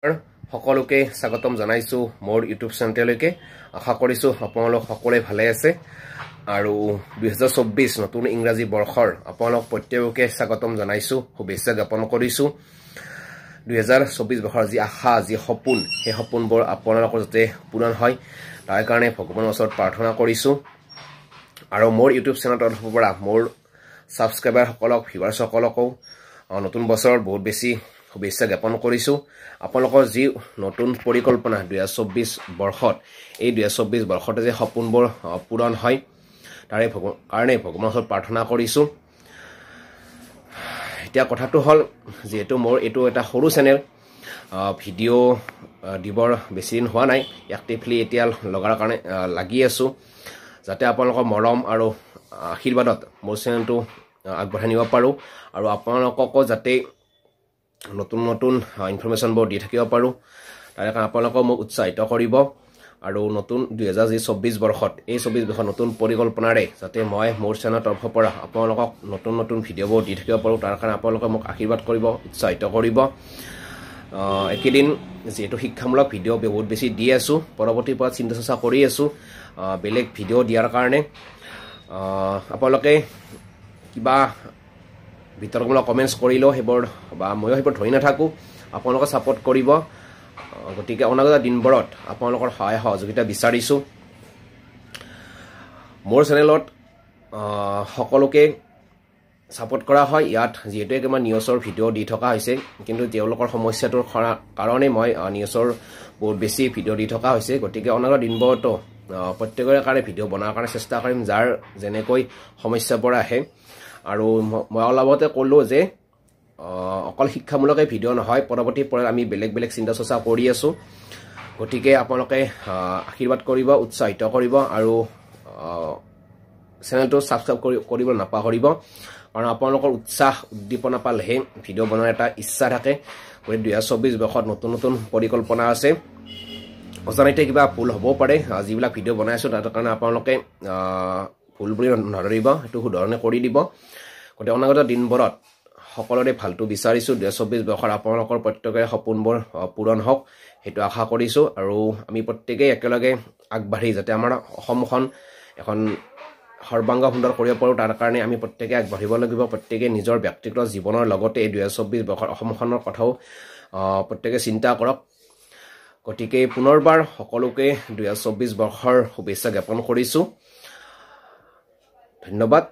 সকলোকে স্বাগতম জনাইছো মোৰ ইউটিউব চেনেললৈকে আশা কৰিছো আপোনালোক সকলোৱে ভালে আছে আৰু 2024 নতুন ইংৰাজী বৰ্ষৰ আপোনালোক প্ৰত্যেককে স্বাগতম জনাইছো শুভেচ্ছা জ্ঞাপন কৰিছো 2024 বৰ্ষৰ যি আশা যি সপোন সেই সপোনবোৰ আপোনালোকৰ যাতে পূৰণ হয় তাৰ কাৰণে ভগৱানৰ ওচৰত প্ৰাৰ্থনা কৰিছো আৰু মোৰ ইউটিউব চেনেলৰ পৰা মোৰ সাবস্ক্ৰাইবাৰ সকলক ভিউৱাৰ্ছ সকলকো নতুন বছৰৰ বহুত বেছি শুভেচ্ছা জ্ঞাপন কৰিছো আপোনালোকৰ যি নতুন পৰিকল্পনা 2024 বৰ্ষত এই 2024 বৰ্ষতে যে সপোনবোৰ পূৰণ হয় তাৰে কাৰণে ভগৱানৰ ওচৰত প্ৰাৰ্থনা কৰিছো এতিয়া কথাটো হল যেহেতু মোৰ এটো এটা সৰু চেনেল ভিডিও দিবৰ বেছি দিন হোৱা নাই এক্টিভলি এতিয়া লগাৰ কাৰণে লাগি আছো যাতে আপোনালোকৰ মৰম আৰু আশীৰ্বাদত মোৰ চেনেলটো আগবঢ়াই নিব পাৰো আৰু আপোনালোককো যাতে নতুন নতুন ইনফৰমেশন বোৰ দি থাকিব পাৰো তাৰ কাৰণে আপোনালোকক মোক উৎসাহিত কৰিব আৰু নতুন 2024 বৰ্ষত এই 24 বৰ্ষৰ নতুন পৰিকল্পনাৰে যাতে মই মোৰ চেনেলৰ তৰফৰ পৰা আপোনালোকক নতুন নতুন ভিডিঅ'বোৰ দি থাকিব পাৰো তাৰ কাৰণে আপোনালোকে মোক আশীৰ্বাদ কৰিব উৎসাহিত কৰিব একেদিন যেটো শিক্ষামূলক ভিডিঅ' বহুত বেছি দি আছো পৰৱৰ্তী পৰত চিন্তা চৰ্চা কৰি আছো বেলেগ ভিডিঅ' দিয়াৰ কাৰণে আপোনালোকে কিবা বিতৰ্কমূলক কমেন্টস কৰিলো হেবৰ বা মই হেবৰ ধৰি নাথাকো আপোনালোকে সাপোৰ্ট কৰিব গতিকে অনাগত দিনবোৰত আপোনালোকৰ সহায় সহযোগিতা বিচাৰিছো মোৰ চেনেলত সকলোকে সাপোৰ্ট কৰা হয় ইয়াত যেটো একমাৰ নিউজৰ ভিডিঅ' দি থকা হৈছে কিন্তু তেওঁলোকৰ সমস্যাটোৰ কাৰণে মই নিউজৰ বহুত বেছি ভিডিঅ' দি থকা হৈছে গতিকে অনাগত দিনবোৰতো প্ৰত্যেকৰে কাৰণে ভিডিঅ' বনাৰ কাৰণে চেষ্টা কৰিম যাৰ যেনেকৈ সমস্যাবোৰ আহে আৰু মই অলপতে ক'লো যে অকল শিক্ষামূলক ভিডিঅ' নহয় পৰৱৰ্তী পৰত আমি বেলেগ বেলেগ চিন্তা চৰ্চা কৰি আছো গতিকে আপোনালোকে আশীৰ্বাদ কৰিব উৎসাহিত কৰিব আৰু চেনেলটো সাবস্ক্ৰাইব কৰিব নাপাহৰিব কাৰণ আপোনালোকৰ উৎসাহ উদ্দীপনা পালেহে ভিডিঅ' বনোৱাৰ এটা ইচ্ছা থাকে গতিকে 2024 বৰ্ষত নতুন নতুন পৰিকল্পনা আছে অজানিতে কিবা ভুল হ'ব পাৰে যিবিলাক ভিডিঅ' বনাই আছো তাৰ কাৰণে আপোনালোকে ভুল বুলি নধৰিব এটো শুধৰণে কৰি দিব গতিকে অনাগত দিনবোৰত সকলোৰে ভালটো বিচাৰিছো 2024 বৰ্ষৰ আপোনালোকৰ প্ৰত্যেকৰে সপোনবোৰ পূৰণ হওক হেতু আশা কৰিছো আৰু আমি প্ৰত্যেককে একেলগে আগবাঢ়ি যাতে আমাৰ অসমখন এখন সৰ্বাংগ সুন্দৰ কৰিব পাৰো তাৰ কাৰণে আমি প্ৰত্যেককে আগবাঢ়িব লাগিব প্ৰত্যেককে নিজৰ ব্যক্তিগত জীৱনৰ লগতে 2024 বৰ্ষৰ অসমখনৰ কথাও প্ৰত্যেককে চিন্তা কৰক গতিকে পুনৰবাৰ সকলোকে 2024 বৰ্ষৰ শুভেচ্ছা জ্ঞাপন কৰিছো ধন্যবাদ